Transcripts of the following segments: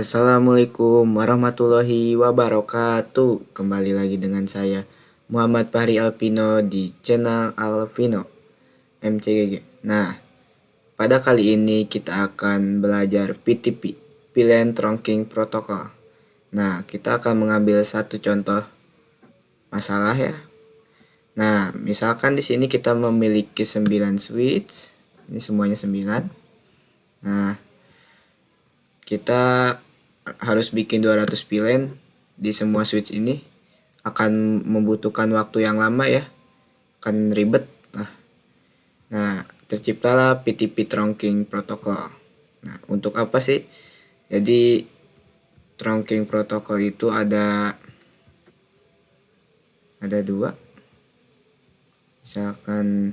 Assalamualaikum warahmatullahi wabarakatuh. Kembali lagi dengan saya Muhammad Fahri Alvino di channel Alvino MCGG. Nah, pada kali ini kita akan belajar PTP, Pilihan Trunking Protocol. Nah, kita akan mengambil satu contoh masalah ya. Nah, misalkan di sini kita memiliki 9 switch. Ini semuanya 9. Nah, kita harus bikin 200 pilihan di semua switch ini, akan membutuhkan waktu yang lama ya, akan ribet. Nah, terciptalah PTP Trunking Protocol. Nah, untuk apa sih? Jadi Trunking Protocol itu ada dua. Misalkan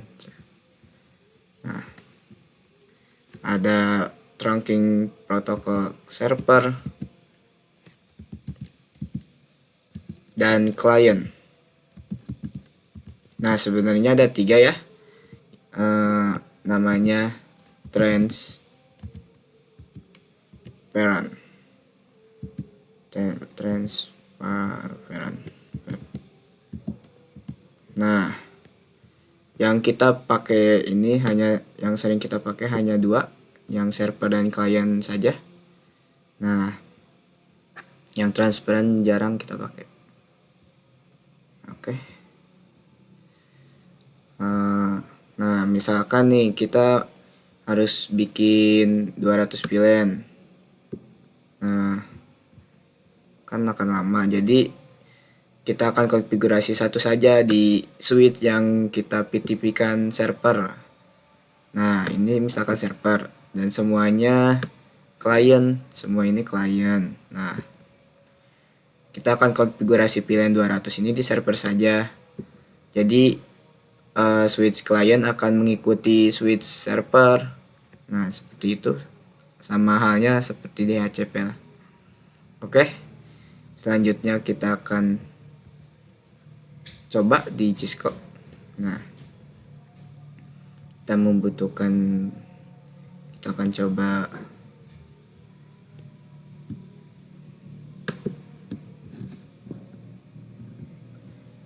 ada Trunking Protocol server dan klien. Nah, sebenarnya ada 3 ya. Namanya transparent. Nah, yang kita pakai ini yang sering kita pakai hanya 2, yang server dan klien saja. Nah, yang transparan jarang kita pakai. Oke. Nah, misalkan nih kita harus bikin 200 pilihan. Nah, kan akan lama. Jadi kita akan konfigurasi satu saja di switch yang kita PTP-kan server. Nah, ini misalkan server dan semuanya klien, semua ini klien. Nah, kita akan konfigurasi pilihan 200 ini di server saja. Jadi switch klien akan mengikuti switch server. Nah, seperti itu. Sama halnya seperti DHCP lah. Oke. Selanjutnya kita akan coba di Cisco. Nah, kita akan coba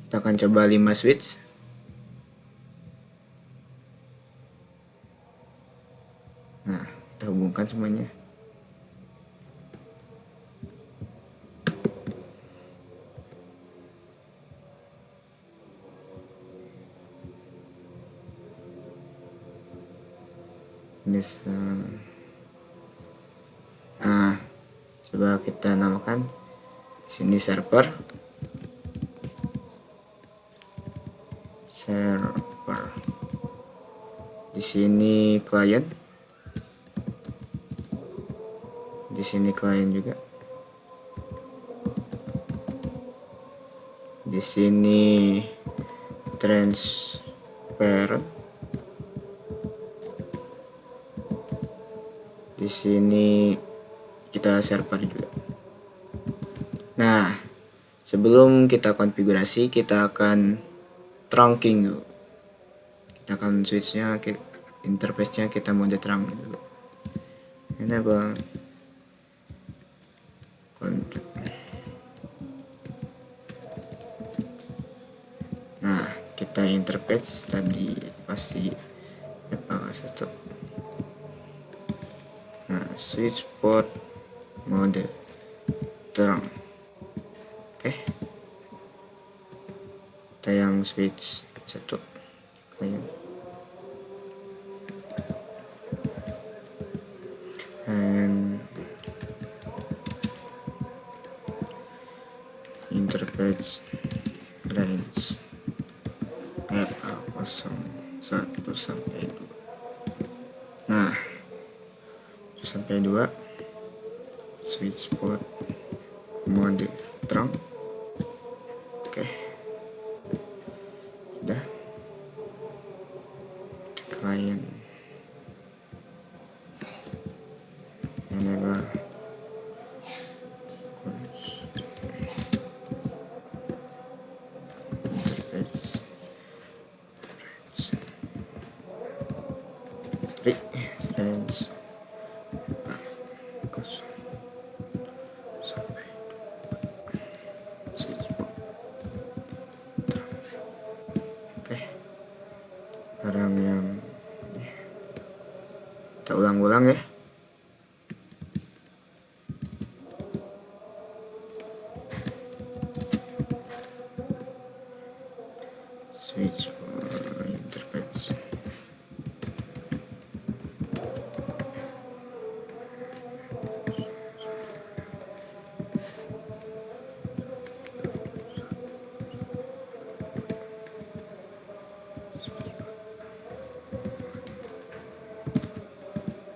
kita akan coba 5 switch. Nah, kita hubungkan semuanya. Nah, coba kita namakan sini server. Di sini klien. Di sini klien juga. Di sini transparent. Di sini kita server juga. Nah, sebelum kita konfigurasi, kita akan trunking dulu. Kita akan switchnya, interface-nya kita mode trunk dulu. Ini bang. Nah, kita interface tadi pasti FA1. Nah, switch port mode trunk. Oke. Kita yang switch 1 klien. And interface range FA01 sampai 2. Nah, 1 sampai 2 switch port mode trunk. Oke. Sudah. Klien enable interface range ulang ya. Switch for interface.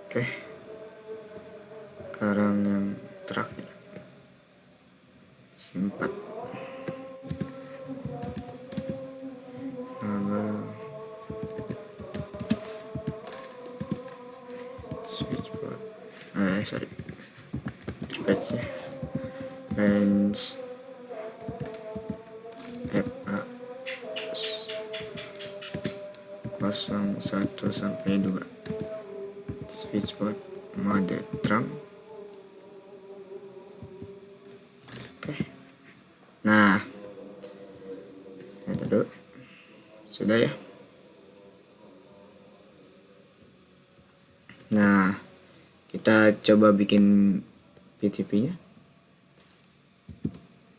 Oke, sekarang yang terakhir 4 nama switchboard, sorry, interface nya range FA 01 sampai 2, switchboard mode terang. Oke, nah itu dulu sudah ya. Nah, kita coba bikin PTP nya.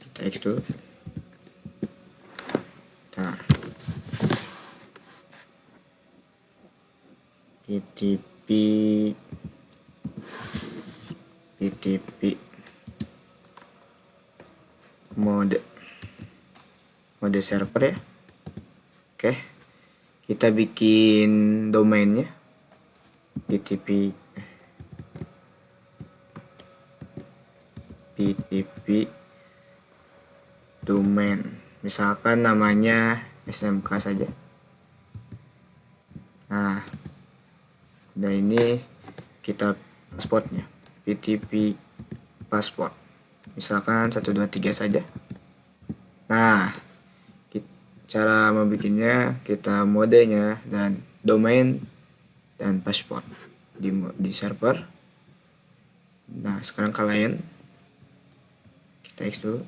Kita X dulu. Nah, PTP mode server ya. Oke, kita bikin domainnya PTP domain, misalkan namanya SMK saja. Nah, udah, ini kita passwordnya PTP password, misalkan 123 saja. Nah, cara membuatnya, kita modenya dan domain dan password di server. Nah, sekarang client, kita X dulu.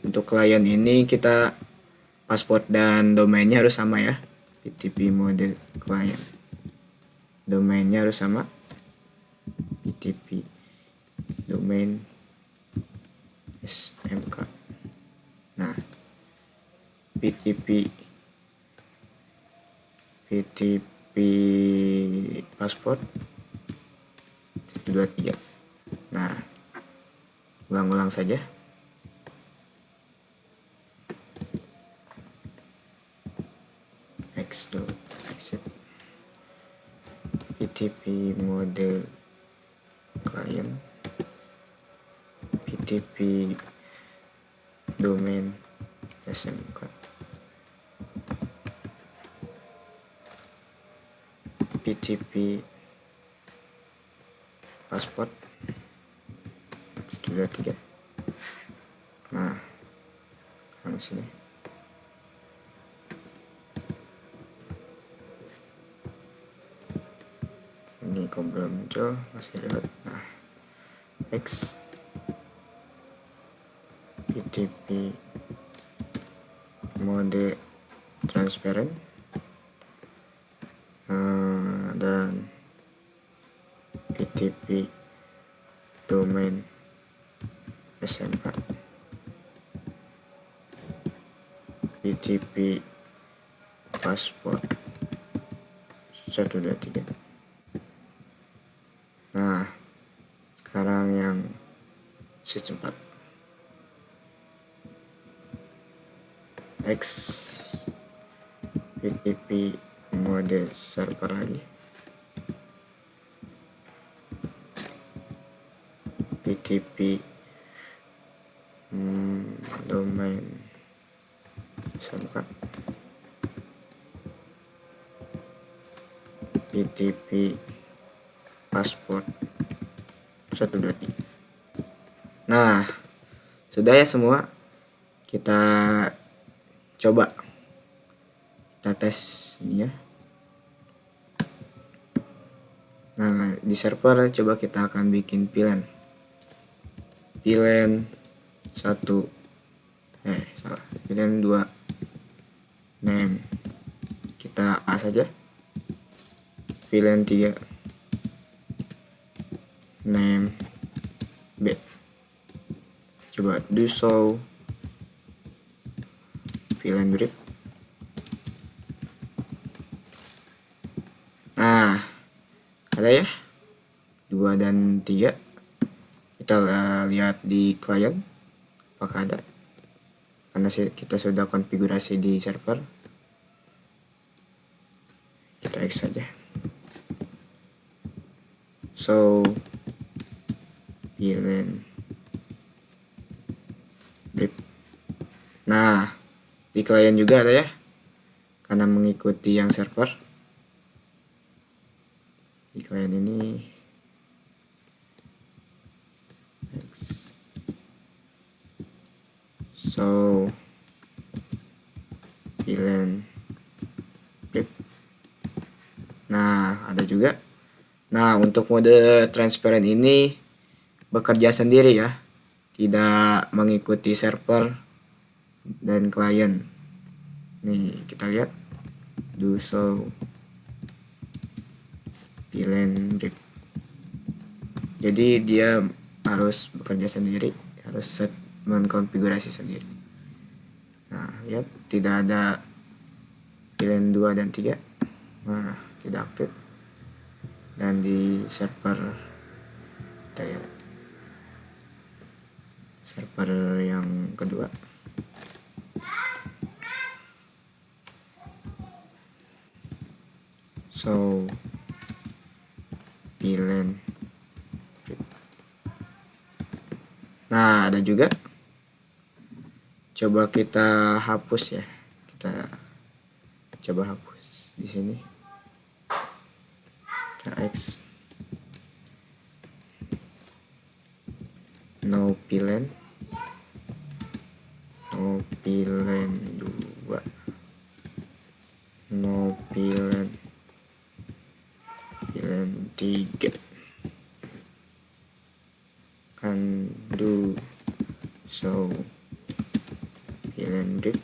Untuk client ini kita password dan domainnya harus sama ya. PTP mode client, domainnya harus sama, PTP domain SMK. Nah, PTP password 123. Nah, ulang-ulang saja. Exit PTP mode client, PTP domain SMK, PTP password 123. Nah, di sini ini kok belum muncul, masih lihat. Nah, X PTP mode transparent, dan PTP domain SMK, PTP password 123. Nah, sekarang yang secepat X PTP mode server lagi, PTP domain SMK, PTP password 123. Nah, sudah ya semua. Kita coba, kita tes ini ya. Nah, di server coba kita akan bikin VLAN 1, VLAN 2 name, kita A saja. VLAN 3 name B. Coba do show VLAN brief. Nah, ada ya 2 dan 3. Kita lihat di klien apakah ada, karena kita sudah konfigurasi di server. Kita X saja. So VLAN brief. Nah, di klien juga ada ya, karena mengikuti yang server. Di klien ini X. So VLAN brief. Nah, ada juga. Nah, untuk mode transparent ini bekerja sendiri ya, tidak mengikuti server dan klien. Nih, kita lihat do show VLAN brief. Jadi dia harus bekerja sendiri, harus mengkonfigurasi sendiri. Nah, lihat tidak ada VLAN 2 dan 3. Nah, tidak aktif. Dan di server kita lihat server yang kedua. So VLAN. Nah, ada juga. Coba kita hapus ya. Kita coba hapus di sini. Kita X. No VLAN. No VLAN 2. No VLAN. VLAN 3. Undo show VLAN brief.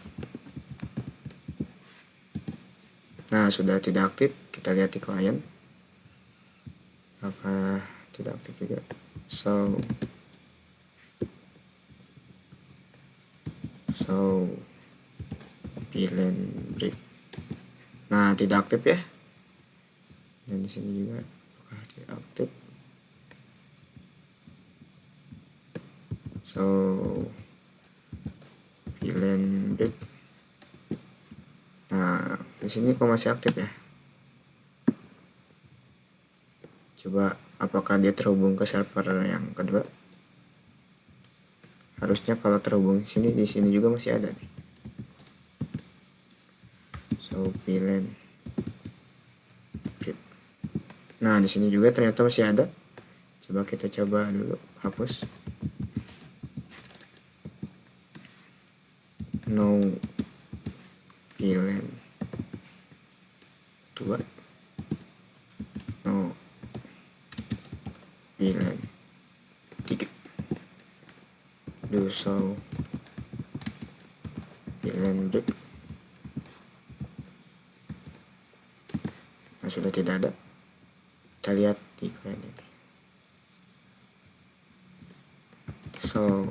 Nah, sudah tidak aktif. Kita lihat di klien apa tidak aktif juga. So VLAN brief. Nah, tidak aktif ya. Dan di sini juga apakah tidak aktif. So VLAN brief. Nah, di sini kok masih aktif ya. Coba apakah dia terhubung ke server yang kedua. Harusnya kalau terhubung di sini juga masih ada nih. So VLAN brief. Nah, di sini juga ternyata masih ada. Coba kita coba dulu hapus. No VLAN 2. No VLAN 3. Do show VLAN brief. Nah, sudah tidak ada. Kita lihat di klien ini. So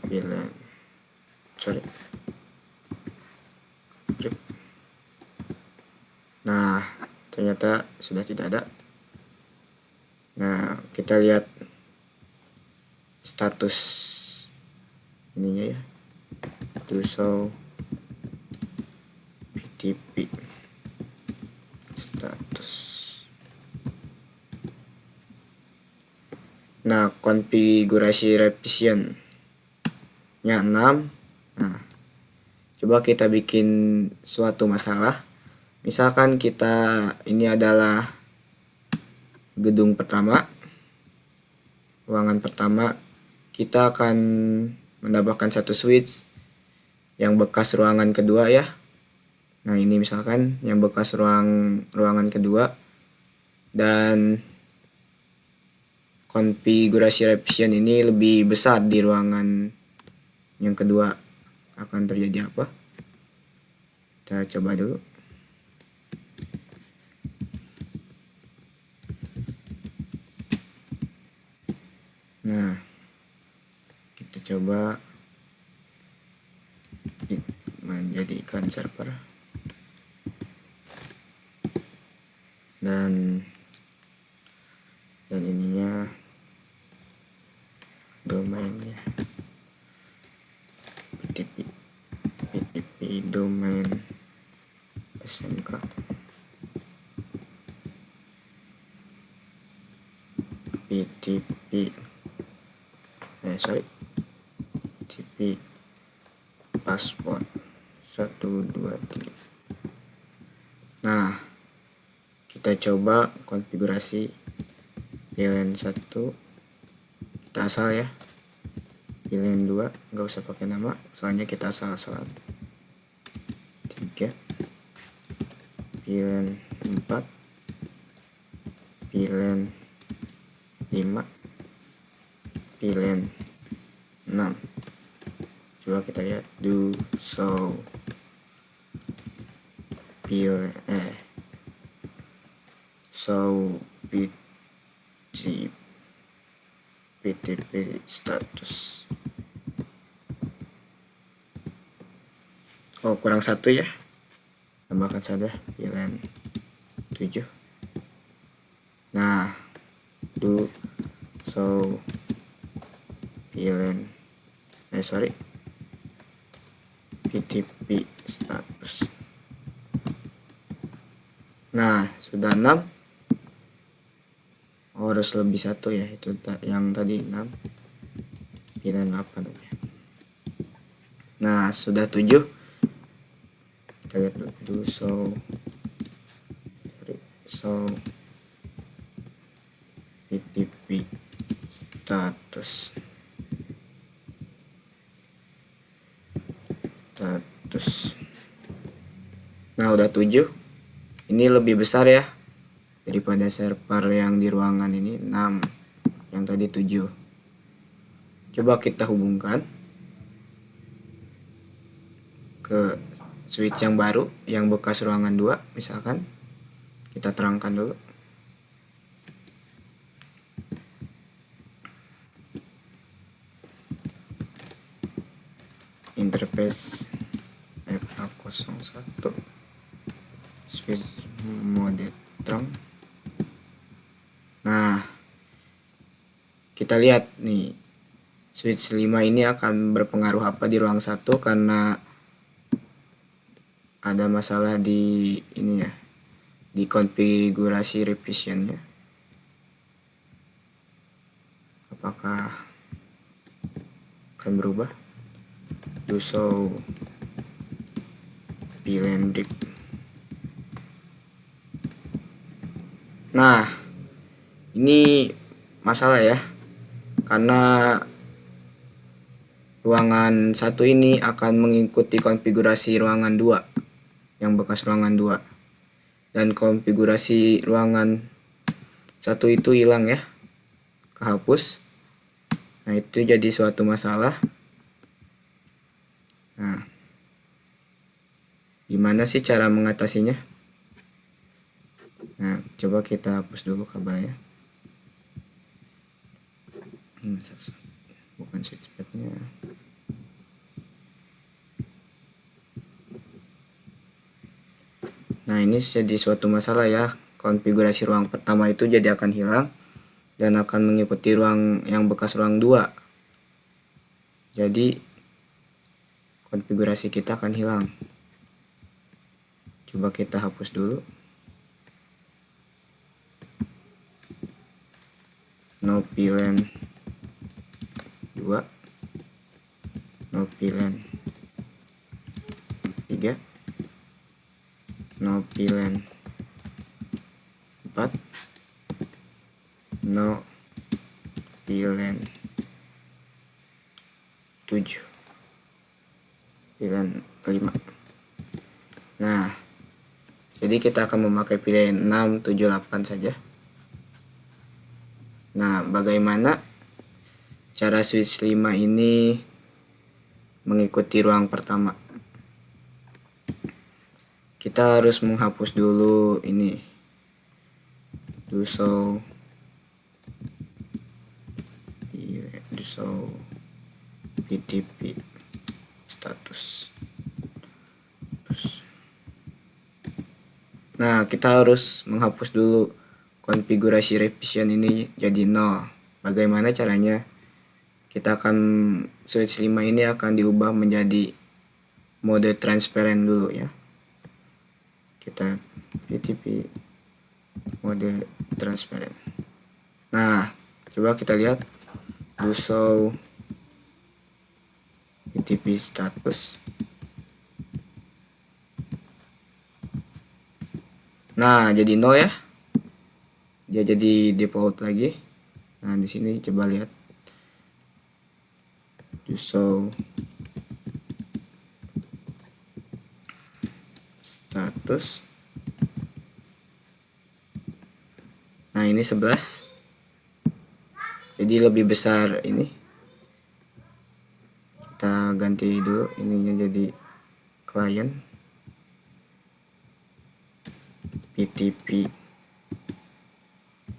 VLAN brief. Nah, ternyata sudah tidak ada. Nah, kita lihat status ininya ya. Do show PTP status. Nah, konfigurasi revision nya 6. Nah, coba kita bikin suatu masalah. Misalkan kita ini adalah gedung pertama, ruangan pertama, kita akan menambahkan satu switch yang bekas ruangan kedua ya. Nah, ini misalkan yang bekas ruangan kedua, dan konfigurasi revision ini lebih besar di ruangan yang kedua. Akan terjadi apa? Kita coba dulu. Nah, kita coba menjadikan server dan ininya domainnya PTP domain SMK PTP PTP password 123. Nah, kita coba konfigurasi VLAN 1, kita asal ya. VLAN 2 nggak usah pakai nama, soalnya kita asal-asalan. 3, VLAN 4, VLAN 5, VLAN 6. Coba kita lihat do show PTP status. Oh, kurang satu ya, tambahkan saja VLAN 7. Nah, do show VLAN PTP status. Nah, sudah 6. Oh, harus lebih satu ya, itu yang tadi 6, VLAN 8 aja. Nah, sudah 7. Kita lihat dulu show PTP status. Nah, udah 7. Ini lebih besar ya daripada server yang di ruangan ini 6, yang tadi 7. Coba kita hubungkan ke switch yang baru yang bekas ruangan 2. Misalkan kita terangkan dulu. Interface FA01 switch mode terang. Nah, kita lihat nih, switch 5 ini akan berpengaruh apa di ruang 1 karena ada masalah di ini ya, di konfigurasi revisionnya. Apakah akan berubah? Do show VLAN brick. Nah, ini masalah ya, karena ruangan 1 ini akan mengikuti konfigurasi ruangan 2 yang bekas ruangan 2, dan konfigurasi ruangan 1 itu hilang ya, kehapus. Nah, itu jadi suatu masalah. Nah, gimana sih cara mengatasinya? Nah, coba kita hapus dulu kabelnya. Bukan switchpadnya. Nah, ini jadi suatu masalah ya. Konfigurasi ruang pertama itu jadi akan hilang dan akan mengikuti ruang yang bekas ruang 2. Jadi konfigurasi kita akan hilang. Coba kita hapus dulu. No VLAN 2, no VLAN 3, no VLAN 4, no VLAN 7, VLAN 5. Nah, jadi kita akan memakai VLAN 6, 7, 8 saja. Nah, bagaimana cara switch 5 ini mengikuti ruang pertama? Kita harus menghapus dulu ini, do show VLAN so PTP status. Nah, kita harus menghapus dulu konfigurasi revision ini jadi 0. Bagaimana caranya? Kita akan switch 5 ini akan diubah menjadi mode transparent dulu ya. Kita PTP mode transparent. Nah, coba kita lihat do show PTP status. Nah, jadi 0 ya. Dia jadi default lagi. Nah, di sini coba lihat do show status. Nah, ini 11. Jadi lebih besar ini. Kita ganti dulu ininya jadi client PTP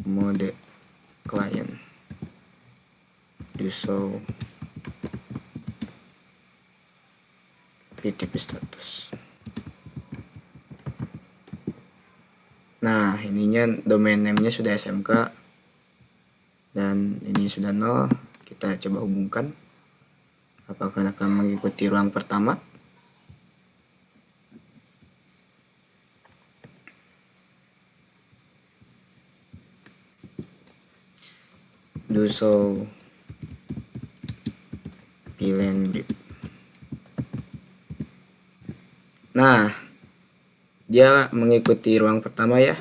mode client do show PTP status. Nah, ininya domain name-nya sudah SMK dan ini sudah 0. Kita coba hubungkan apakah akan mengikuti ruang pertama. Do show VLAN brief. Nah, dia mengikuti ruang pertama ya.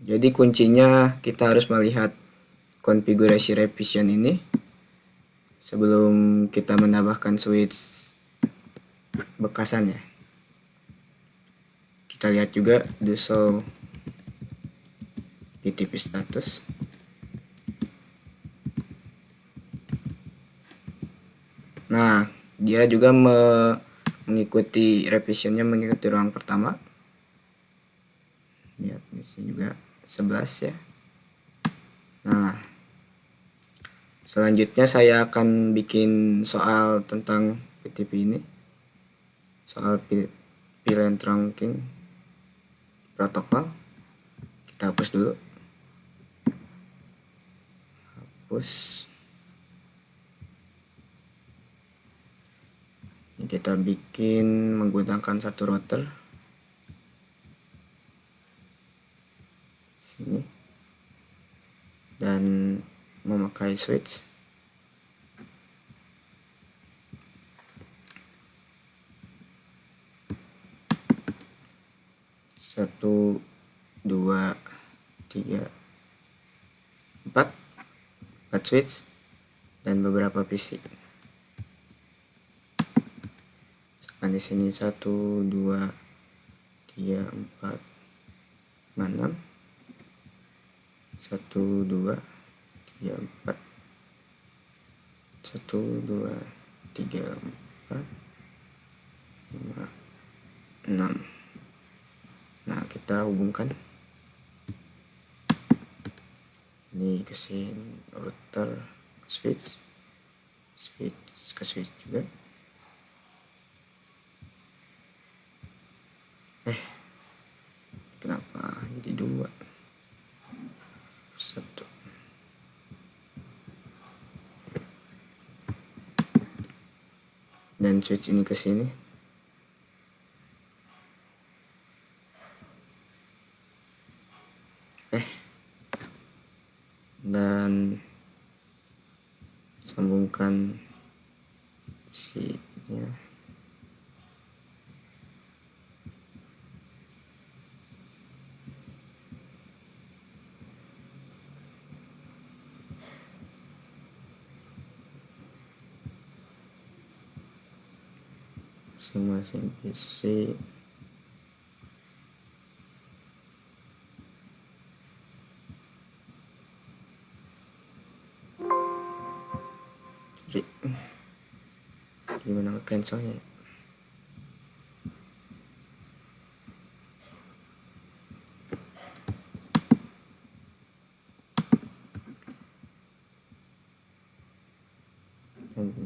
Jadi kuncinya kita harus melihat konfigurasi revision ini sebelum kita menambahkan switch bekasan ya. Kita lihat juga do show PTP status. Nah, dia juga mengikuti revisionnya mengikuti ruang pertama. Lihat di sini juga 11 ya. Nah, selanjutnya saya akan bikin soal tentang PTP ini. Soal VLAN trunking protokol. Kita hapus dulu. Hapus. Ini kita bikin menggunakan satu router. Sini. Dan memakai switch. Satu, dua, tiga, empat switch dan beberapa PC. Misalkan di sini 1, 2, 3, 4, 6. 1, 2, 3, 4. 1, 2, 3, 4, 5, 6. Nah, kita hubungkan ini ke sini router switch ke switch juga. Kenapa jadi 2? 1. Dan switch ini ke sini. Dan sambungkan PC-nya. Masing-masing PC. Gimana cancelnya?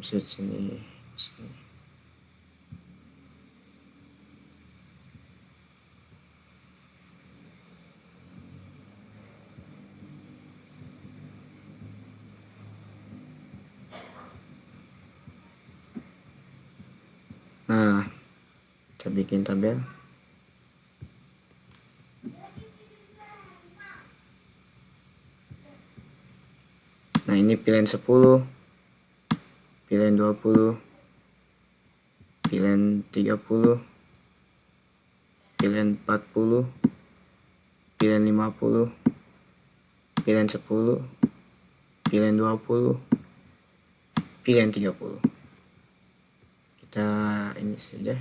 switch ini sini. Nah, kita bikin tabel. Nah, ini pilihan 10, pilihan 20, pilihan 30, pilihan 40, pilihan 50, pilihan 10, pilihan 20, pilihan 30. Kita ini saja.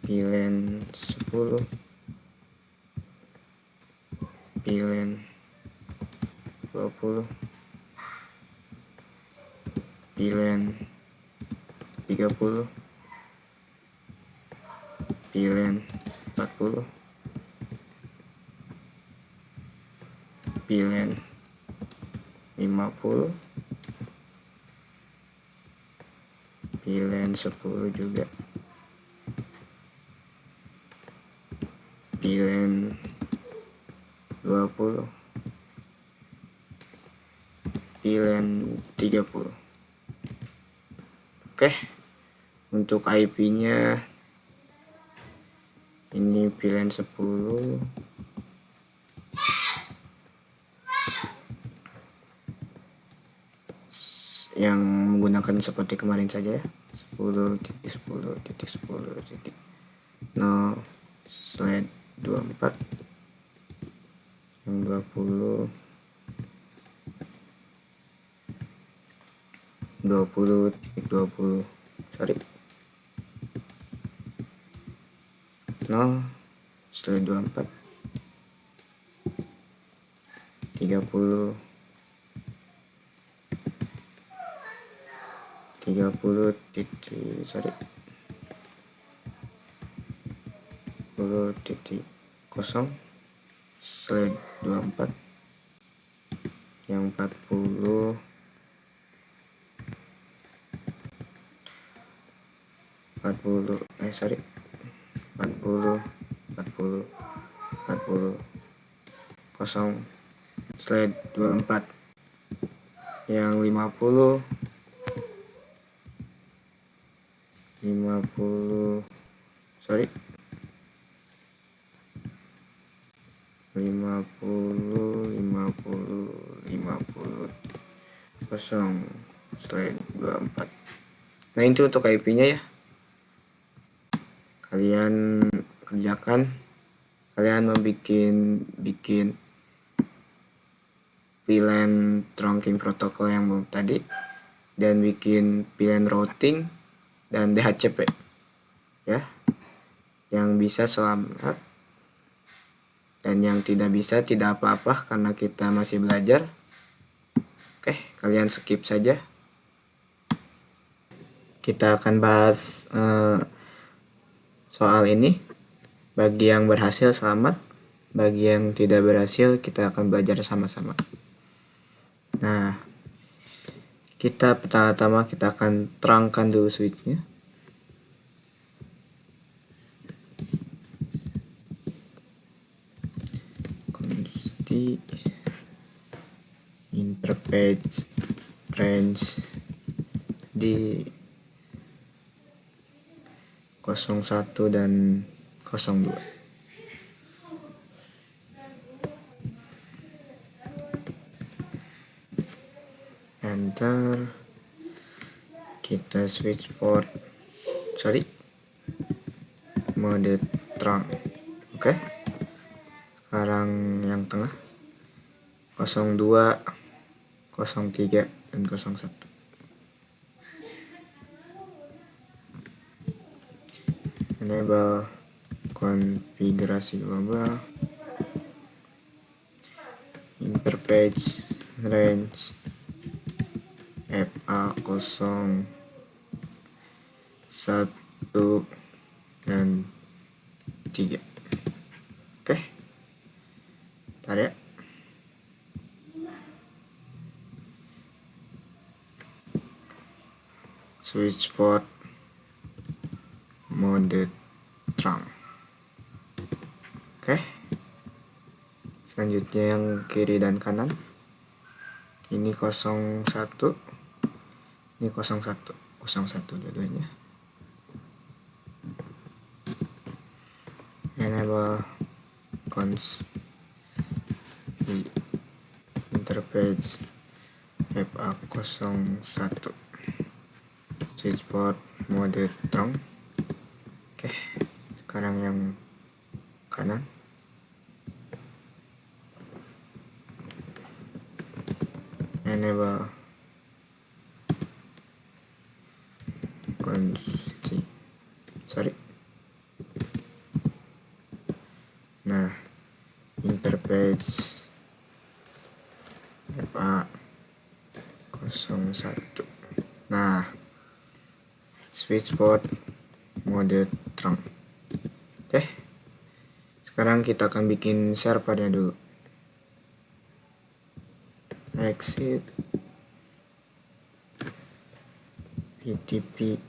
Pilihan 10, pilihan 20, pilihan 30, pilihan 40, pilihan 50, pilihan 10 juga, pilihan 20, pilihan 30. Oke, untuk IP-nya ini pilihan 10, yang menggunakan seperti kemarin saja ya, 10.10.10.0/24, yang 20 20.20 sorry 0/24, 30 sorry 10.0/24, yang 40 sorry 40 0/24, yang 50 sorry 0/24. Nah, itu untuk IP-nya ya. Kalian kerjakan, kalian mau bikin pilihan trunking protokol yang tadi, dan bikin pilihan routing dan DHCP ya. Yang bisa selamat, dan yang tidak bisa tidak apa-apa karena kita masih belajar. Oke, kalian skip saja. Kita akan bahas soal ini. Bagi yang berhasil selamat, bagi yang tidak berhasil kita akan belajar sama-sama. Nah, kita pertama-tama kita akan terangkan dulu switchnya. Consti interpage range di 01 dan 02. Enter. Kita switch port, mode trunk. Oke. Sekarang yang tengah 02, 03 dan 01. Enable konfigurasi global, interpage range FA01 dan 3. Oke, bentar ya. switch port mode trunk. Oke, selanjutnya yang kiri dan kanan, ini 01, ini 01 dua-duanya. Enable cons di interface FA01 switch port mode trunk. Oke, sekarang yang kanan, enable nah interface FA01. Nah, switch port mode trunk. Oke, sekarang kita akan bikin servernya dulu. Exit PTP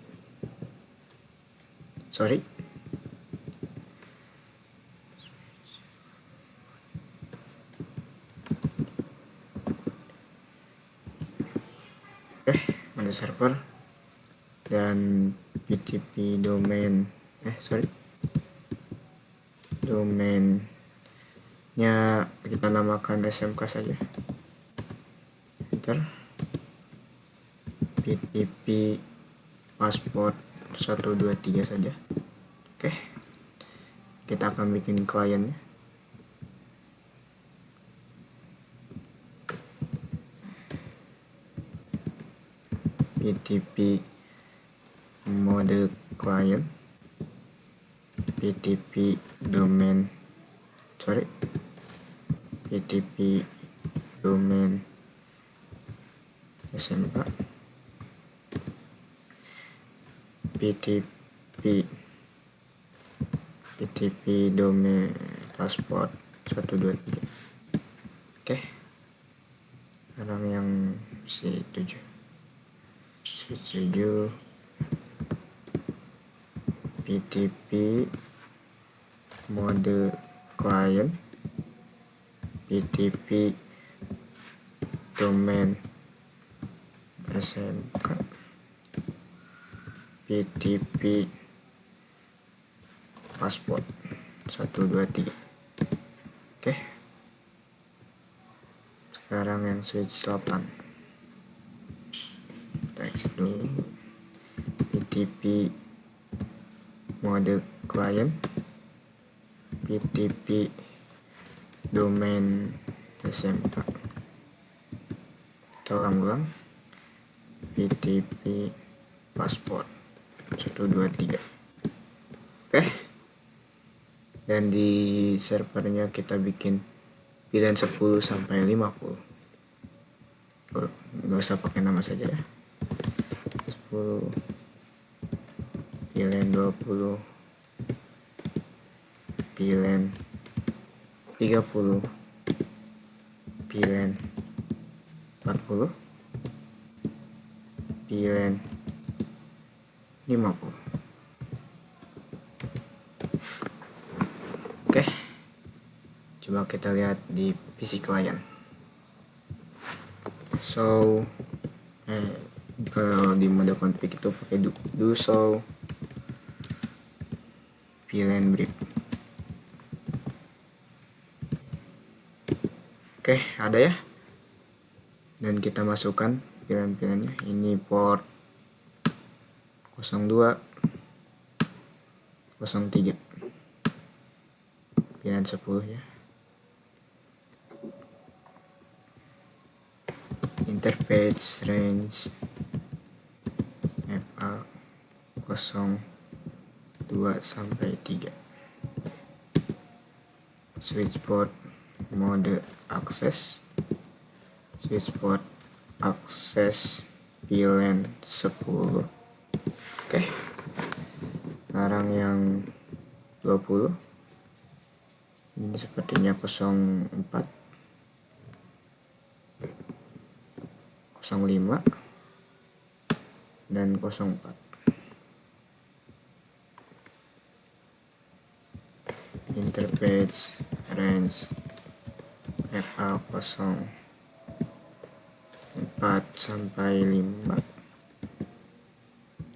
ada server dan PTP domain domainnya kita namakan SMK saja. Enter. PTP passport 123 saja. Oke, kita akan bikin kliennya. PTP mode client, PTP domain PTP domain SMK, PTP domain passport 123. Oke, sekarang yang C7 PTP mode client, PTP domain SMK, PTP passport 123. Oke, sekarang yang switch 8, exit dulu. PTP mode client, PTP domain SMK, kita ulang PTP passport 123. Oke, dan di servernya kita bikin pilihan 10 sampai 50. Gak usah pakai nama saja ya. 10, pilihan 20, pilihan 30, pilihan 40, pilihan 50. Oke, coba kita lihat di PC klien. Kalau di mode config itu pakai do show pilihan brief. Oke, ada ya, dan kita masukkan pilihan-pilihannya. Ini port 02, 03, pilihan 10 ya. Interface range FA02 sampai 3. Switch port mode access, switch port access pilihan 10. Oke, sekarang yang 20, ini sepertinya 04, 05, dan 04. Interface range FA04 sampai 5.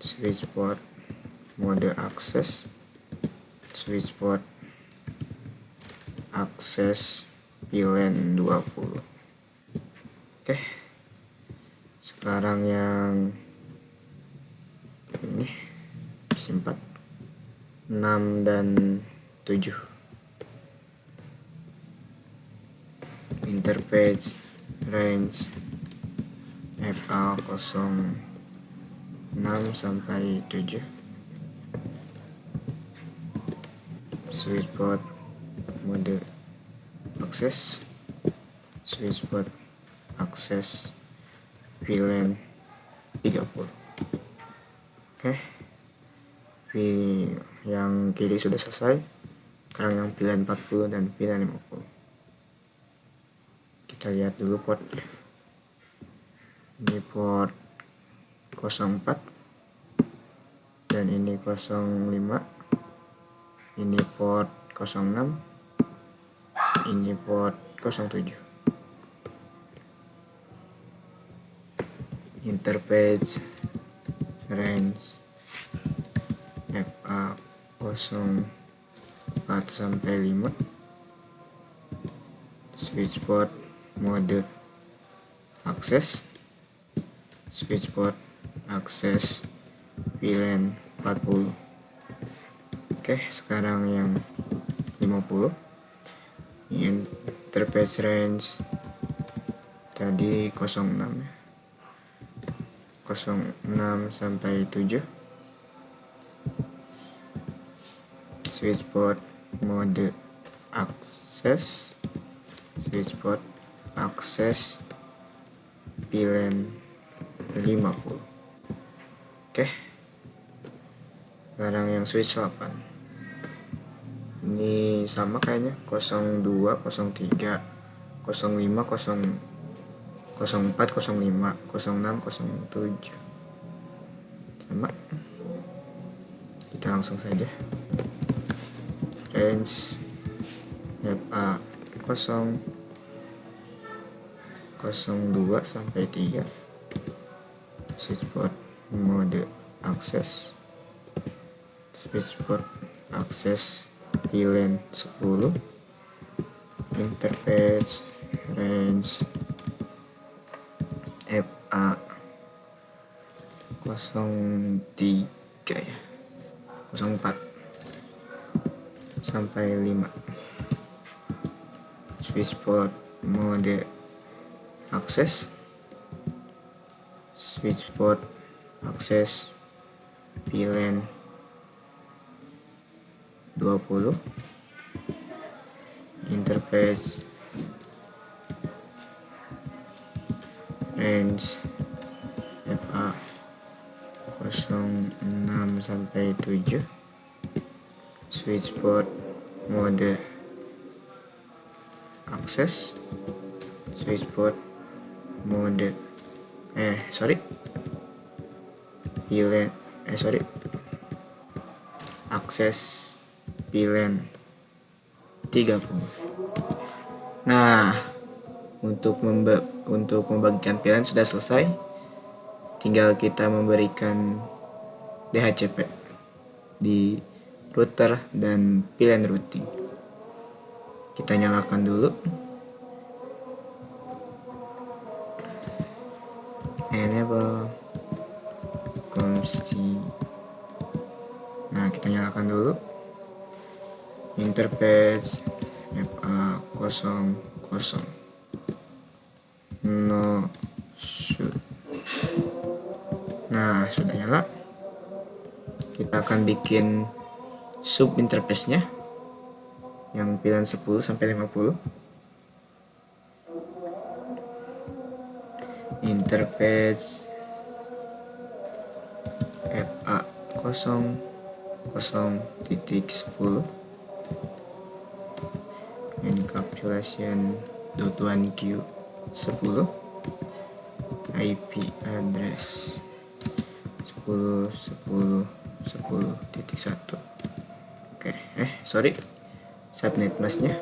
Switch port mode akses, switch port akses VLAN 20. Oke, sekarang yang ini 4, 6 dan 7. Interface range FA06 sampai 7. Switch port mode akses, switch port akses VLAN 30. Oke, yang kiri sudah selesai. Sekarang yang VLAN 40 dan VLAN 50. Kita lihat dulu port. Ini port 04 dan ini 05. Ini port 06. Ini port 07. Interface range FA04 sampai 5. Switch port mode akses, switch port akses VLAN 40. Oke, sekarang yang 50. Interface range tadi 06 ya. 06 sampai 7. Switch port mode akses, switch port akses VLAN 50. Oke, sekarang yang switch 8. Ini sama kayaknya 02, 03, 05, 04, 05, 06, 07. Sama. Kita langsung saja. Range FA0 02 sampai 3. Switch port mode akses, switch port akses VLAN 10. Interface range FA03 ya, 04 sampai 5. Switch port mode akses, switch port akses VLAN 20. Interface range FA06 sampai 7. Switch port mode akses, switch port mode VLAN akses VLAN 30. Nah, untuk membagikan VLAN sudah selesai. Tinggal kita memberikan DHCP di router dan VLAN routing. Kita nyalakan dulu. Enable consti. Nah, kita nyalakan dulu. Interface FA00 no shoot. Nah, sudah nyala. Kita akan bikin sub interface nya yang VLAN 10 sampai 50. Interface FA00.10 encapsulation .1Q 10 IP address 10.10.10.1. Oke, sorry, subnet masknya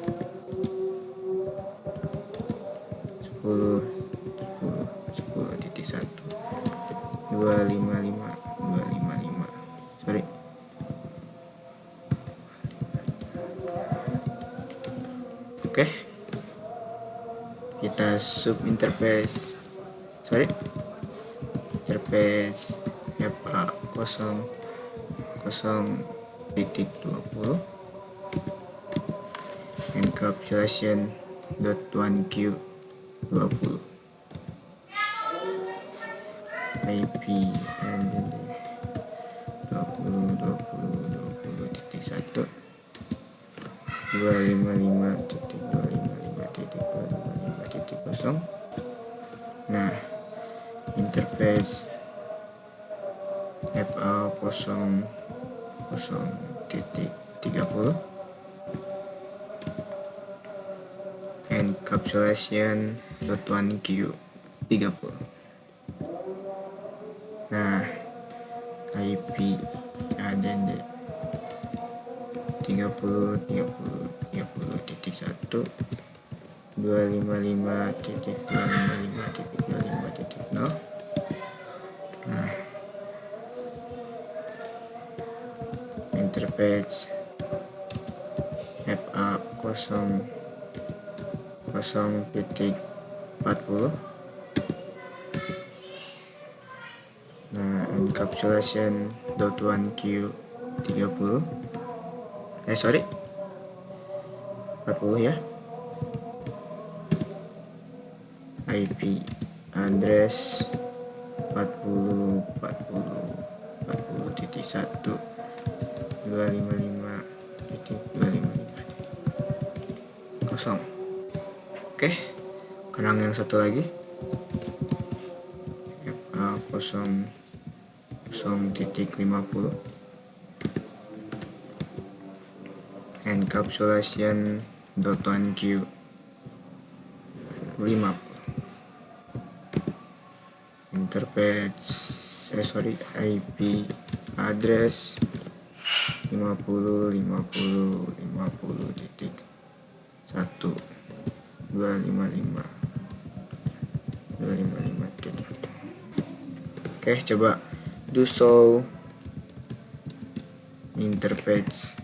10.10.10.1 255 sorry. Oke, kita sub interface FA 0.0.20 encapsulation .1Q 20 IP and 20.20.20.1 255.255.255.0. Nah, interface FA 0.0.30 encapsulation .1Q 30. Nah, IP addend 30.30.30.1 255.255.255.0. Nah, interface FA 0.0.40. Nah, encapsulation .1Q 30. Sorry, 40 ya. IP address 40.40.40.1 255.255.0. Oke, kenang yang satu lagi FA 0.0.50 encapsulation .1Q 50. Interface IP address 50.50.50.1 255. Oke, coba do show interface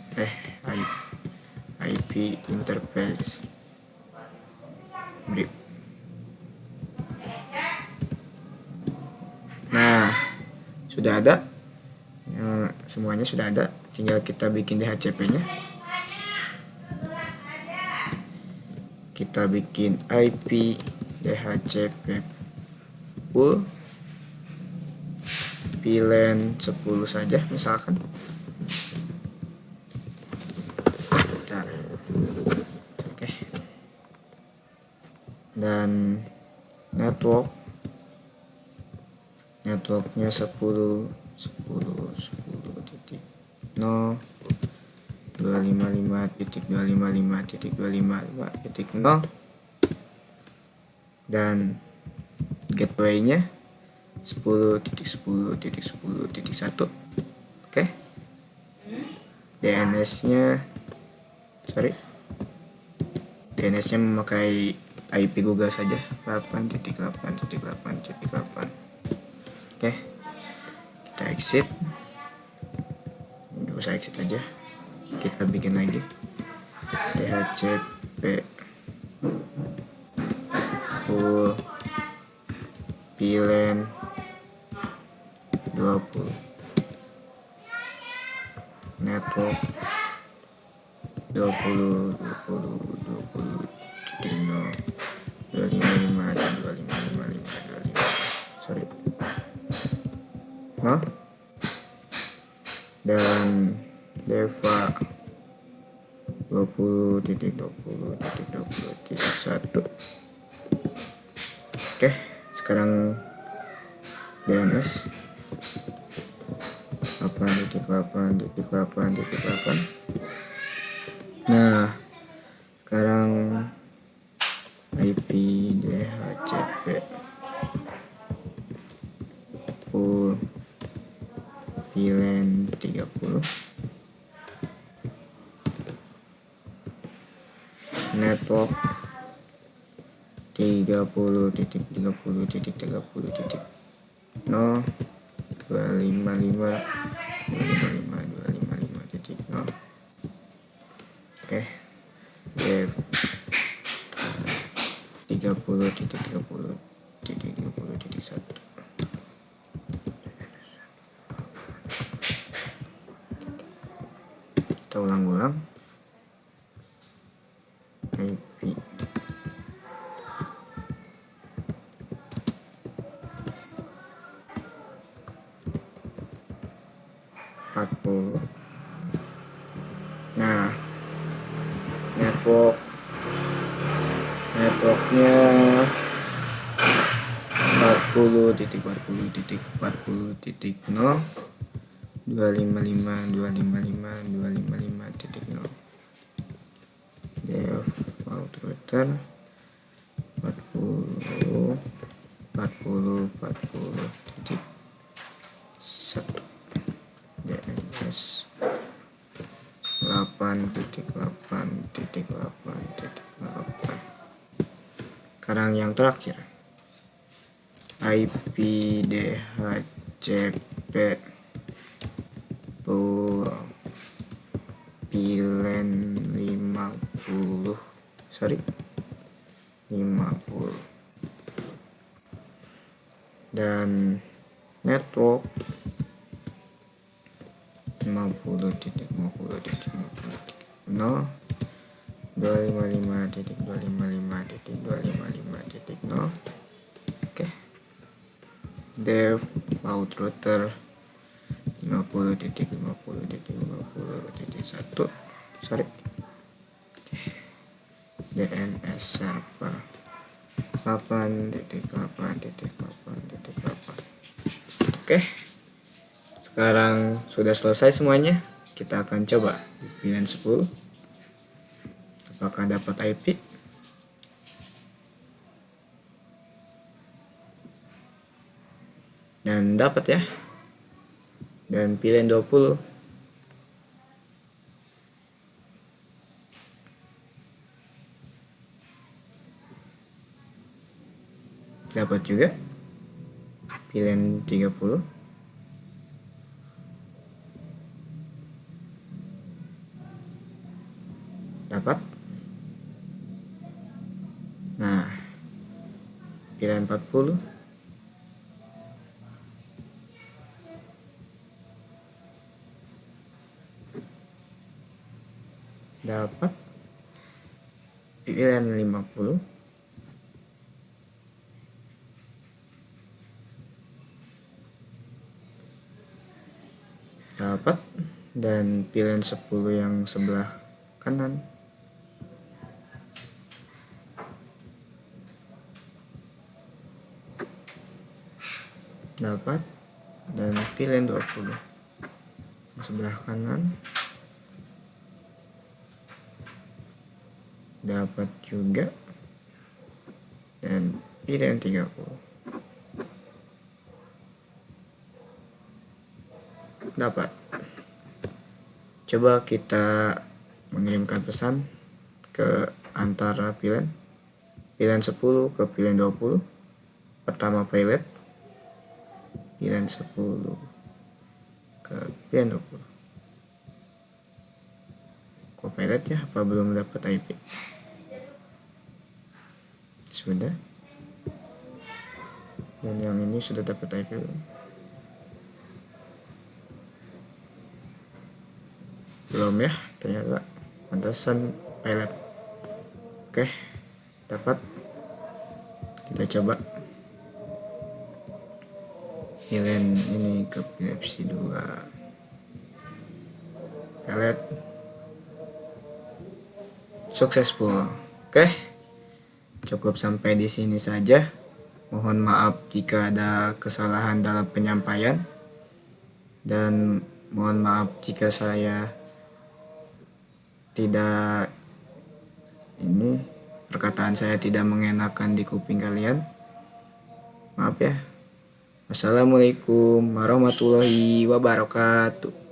IP interface brief. Nah, sudah ada semuanya, sudah ada, tinggal kita bikin DHCP nya. Kita bikin IP DHCP full VLAN 10 saja misalkan. Bentar. Oke. Dan networknya 10.10.10.0 255.255.255.0 dan gateway-nya 10.10.10.1. Oke. DNS-nya memakai IP Google saja 8.8.8.8. Oke, kita exit. Nggak usah exit aja, kita bikin lagi DHCP full VLAN 20 network 20.20.20.0 255.255.255. Sorry. Dan Deva 20.20.20.1. Oke, sekarang DNS 8.8.8.8. Nah, sekarang IP DHCP full VLAN 30, network 30.30.30.0 255.255.255.0. Oke, dev 30.30.30.1. Kita ulang-ulang. IP 40. Nah, networknya 40.40.40.0 255.255.255.0. Default router 40.40.40.1 DNS 8.8.8.8. Sekarang yang terakhir, IP DHCP VLAN 50 dan network 50.50.50.0 255.255.255.0. Oke, default router 50.50.50.1. DNS server 8.8.8.8. Oke, sekarang sudah selesai semuanya. Kita akan coba VLAN 10 apakah dapat IP. Dan dapat ya. Dan VLAN 20 dapat juga. VLAN 30 dapat. Nah, VLAN 40 dapat. VLAN 50 dapat. Dan VLAN 10 yang sebelah kanan dapat. Dan VLAN 20 yang sebelah kanan dapat juga. Dan VLAN 30 dapat. Coba kita mengirimkan pesan ke antara VLAN 10 ke VLAN 20. Pertama pilot VLAN 10 ke VLAN 20. Copilot ya, apa belum dapat IP? Sudah. Dan yang ini sudah dapat IP belum? Belum ya, ternyata pantasan pilot. Oke, dapat. Kita coba VLAN ini ke PFC 2 pilot successful. Oke, cukup sampai di sini saja. Mohon maaf jika ada kesalahan dalam penyampaian, dan mohon maaf jika saya tidak perkataan saya tidak mengenakan di kuping kalian. Maaf ya. Wassalamualaikum warahmatullahi wabarakatuh.